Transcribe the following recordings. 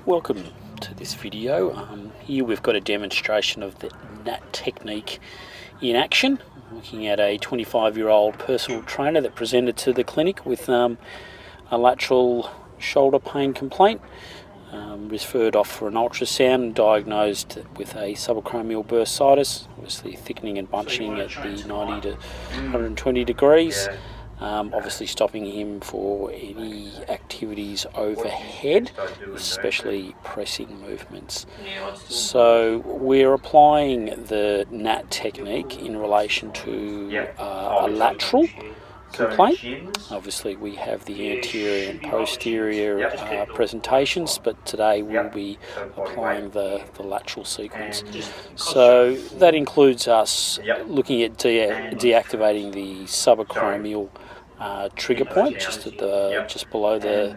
Welcome to this video. Here we've got a demonstration of the NAT technique in action, looking at a 25-year-old personal trainer that presented to the clinic with a lateral shoulder pain complaint, referred off for an ultrasound and diagnosed with a subacromial bursitis, obviously thickening and bunching at the 90 to 120 degrees. Obviously stopping him for any activities overhead, especially pressing movements. So we're applying the NAT technique in relation to a lateral complaint. Obviously we have the anterior and posterior presentations, but today we'll be applying the lateral sequence. So that includes us looking at deactivating the subacromial trigger point, just below the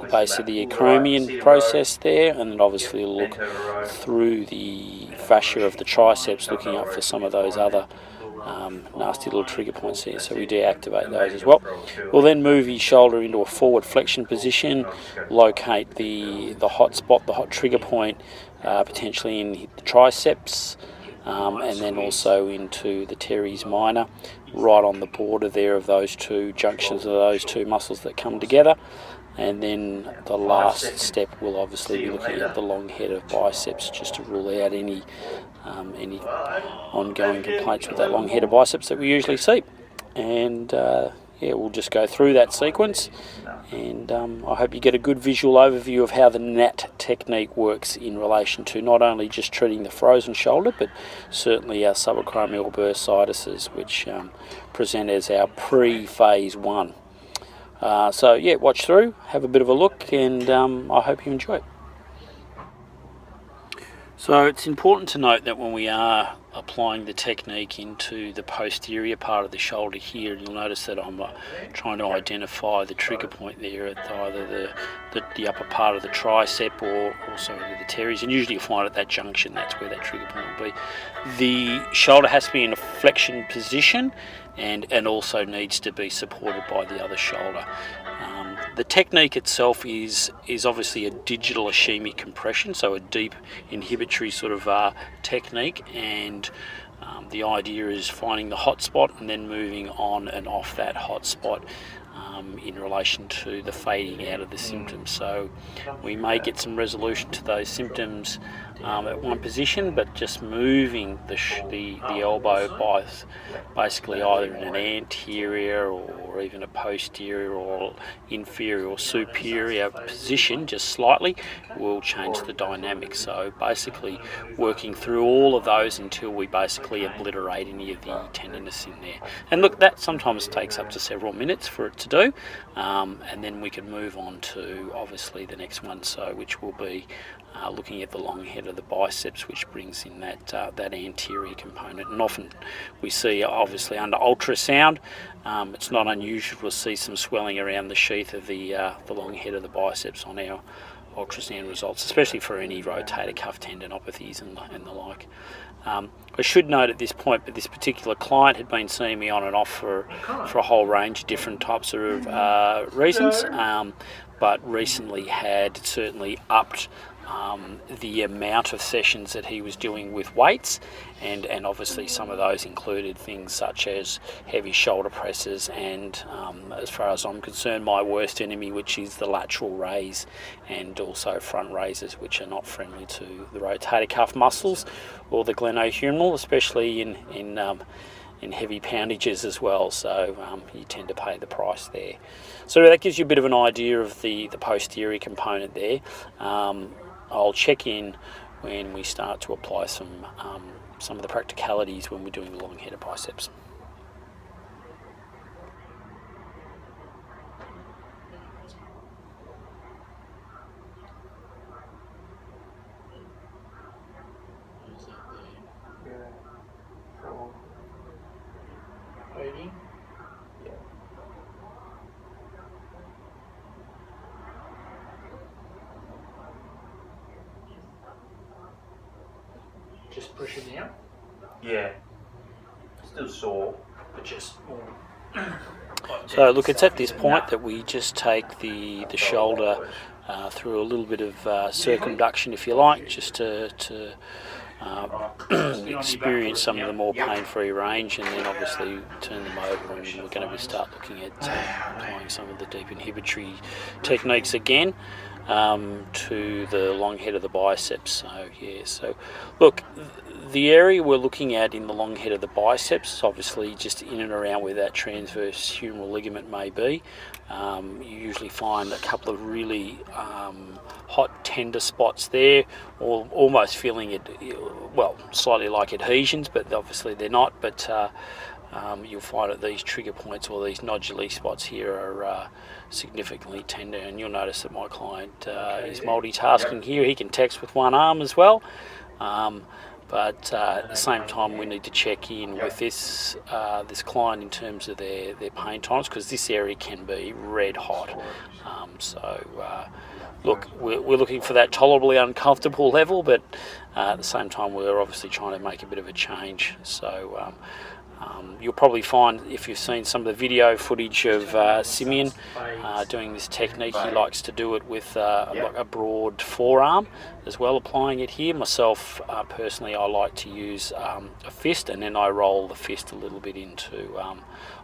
base of the acromion process there, and then obviously look through the fascia of the triceps, looking up for some of those other nasty little trigger points there, so we deactivate those as well. We'll then move his shoulder into a forward flexion position, locate the hot spot, the hot trigger point, potentially in the triceps, and then also into the teres minor, right on the border there of those two junctions of those two muscles that come together. And then the last step will obviously be looking at the long head of biceps, just to rule out any ongoing complaints with that long head of biceps that we usually see. And we'll just go through that sequence, and I hope you get a good visual overview of how the NAT technique works in relation to not only just treating the frozen shoulder, but certainly our subacromial bursitis, which present as our pre-phase 1. So yeah, watch through, have a bit of a look, and I hope you enjoy it. So it's important to note that when we are applying the technique into the posterior part of the shoulder here, you'll notice that I'm trying to identify the trigger point there at either the upper part of the tricep or also into the teres, and usually you'll find at that junction that's where that trigger point will be. The shoulder has to be in a flexion position and also needs to be supported by the other shoulder. The technique itself is obviously a digital ischemic compression, so a deep inhibitory sort of technique, and the idea is finding the hot spot and then moving on and off that hot spot in relation to the fading out of the symptoms. So we may get some resolution to those symptoms at one position, but just moving the elbow basically either in an anterior or even a posterior or inferior or superior position just slightly will change the dynamic. So basically working through all of those until we basically obliterate any of the tenderness in there. And look, that sometimes takes up to several minutes for it to do, and then we can move on to obviously the next one, so which will be looking at the long head of the biceps, which brings in that anterior component. And often we see, obviously under ultrasound, it's not unusual to see some swelling around the sheath of the long head of the biceps on our ultrasound results, especially for any rotator cuff tendinopathies and the like. I should note at this point that this particular client had been seeing me on and off for a whole range of different types of reasons, but recently had certainly upped the amount of sessions that he was doing with weights, and obviously some of those included things such as heavy shoulder presses and, as far as I'm concerned, my worst enemy, which is the lateral raise, and also front raises, which are not friendly to the rotator cuff muscles or the glenohumeral, especially in heavy poundages as well. So you tend to pay the price there. So that gives you a bit of an idea of the posterior component there. I'll check in when we start to apply some of the practicalities when we're doing the long head of biceps. Just push it down. Yeah. Still sore, but just more. So look, it's at this point that we just take the shoulder through a little bit of circumduction, if you like, just to experience some of the more pain-free range, and then obviously turn them over, and we're going to start looking at applying some of the deep inhibitory techniques again to the long head of the biceps. So yeah, so look, the area we're looking at in the long head of the biceps is obviously just in and around where that transverse humeral ligament may be. You usually find a couple of really hot tender spots there, or almost feeling it, well, slightly like adhesions, but obviously they're not. But you'll find that these trigger points or these nodulae spots here are significantly tender, and you'll notice that my client is multitasking here. He can text with one arm as well. But at the same time, we need to check in with this client in terms of their pain tolerance, because this area can be red hot. Look, we're looking for that tolerably uncomfortable level, but at the same time, we're obviously trying to make a bit of a change. So you'll probably find, if you've seen some of the video footage of Simeon doing this technique, he likes to do it with a broad forearm as well, applying it here. Myself, personally, I like to use a fist, and then I roll the fist a little bit into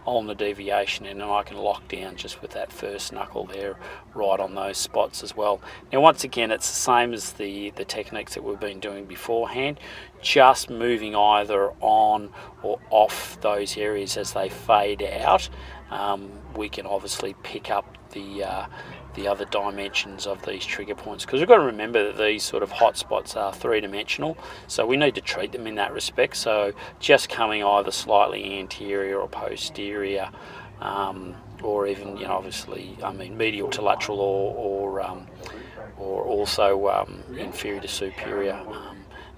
on the deviation, and then I can lock down just with that first knuckle there right on those spots as well. Now, once again, it's the same as the techniques that we've been doing beforehand, just moving either on or off those areas as they fade out. We can obviously pick up the other dimensions of these trigger points, because we've got to remember that these sort of hot spots are three-dimensional, so we need to treat them in that respect. So just coming either slightly anterior or posterior, or even, obviously, medial to lateral, or also inferior to superior,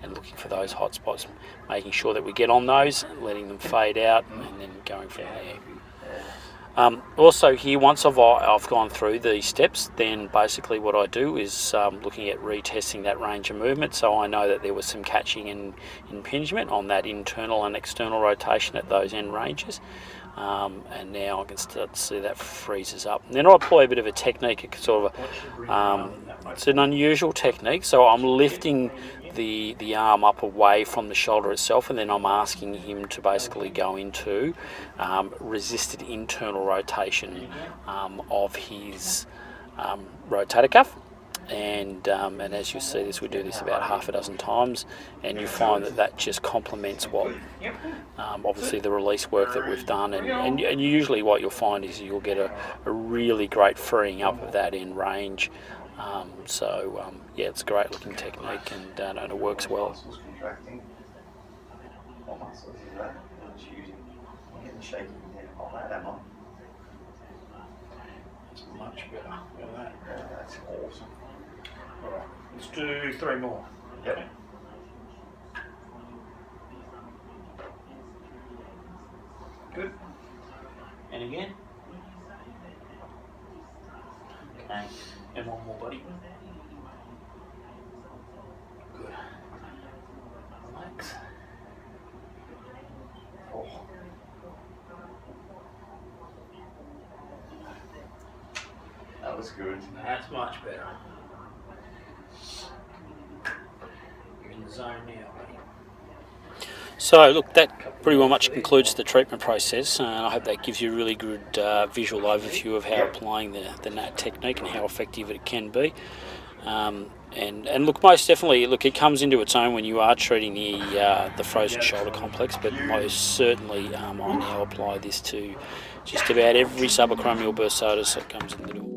and looking for those hot spots, making sure that we get on those, letting them fade out, and then going from there. Also here, once I've gone through these steps, then basically what I do is looking at retesting that range of movement, so I know that there was some catching and impingement on that internal and external rotation at those end ranges. And now I can start to see that freezes up. And then I apply a bit of a technique, it's an unusual technique, so I'm lifting the arm up away from the shoulder itself, and then I'm asking him to basically go into resisted internal rotation of his rotator cuff. And as you see this, we do this about half a dozen times, and you find that just complements what obviously the release work that we've done, and usually what you'll find is you'll get a really great freeing up of that end range. Yeah, it's a great looking technique, and it works well. It's much better. Look at that. That's awesome. Alright, let's do 3 more. Yep. Okay. Good. And again. Okay. And one more, buddy. Good. Relax. Oh. That was good. That's much better. You're in the zone now, buddy. So look, that pretty well much concludes the treatment process, and I hope that gives you a really good visual overview of how applying the NAT technique and how effective it can be. And look, most definitely, it comes into its own when you are treating the frozen shoulder complex, but most certainly I now apply this to just about every subacromial bursitis that comes in the door.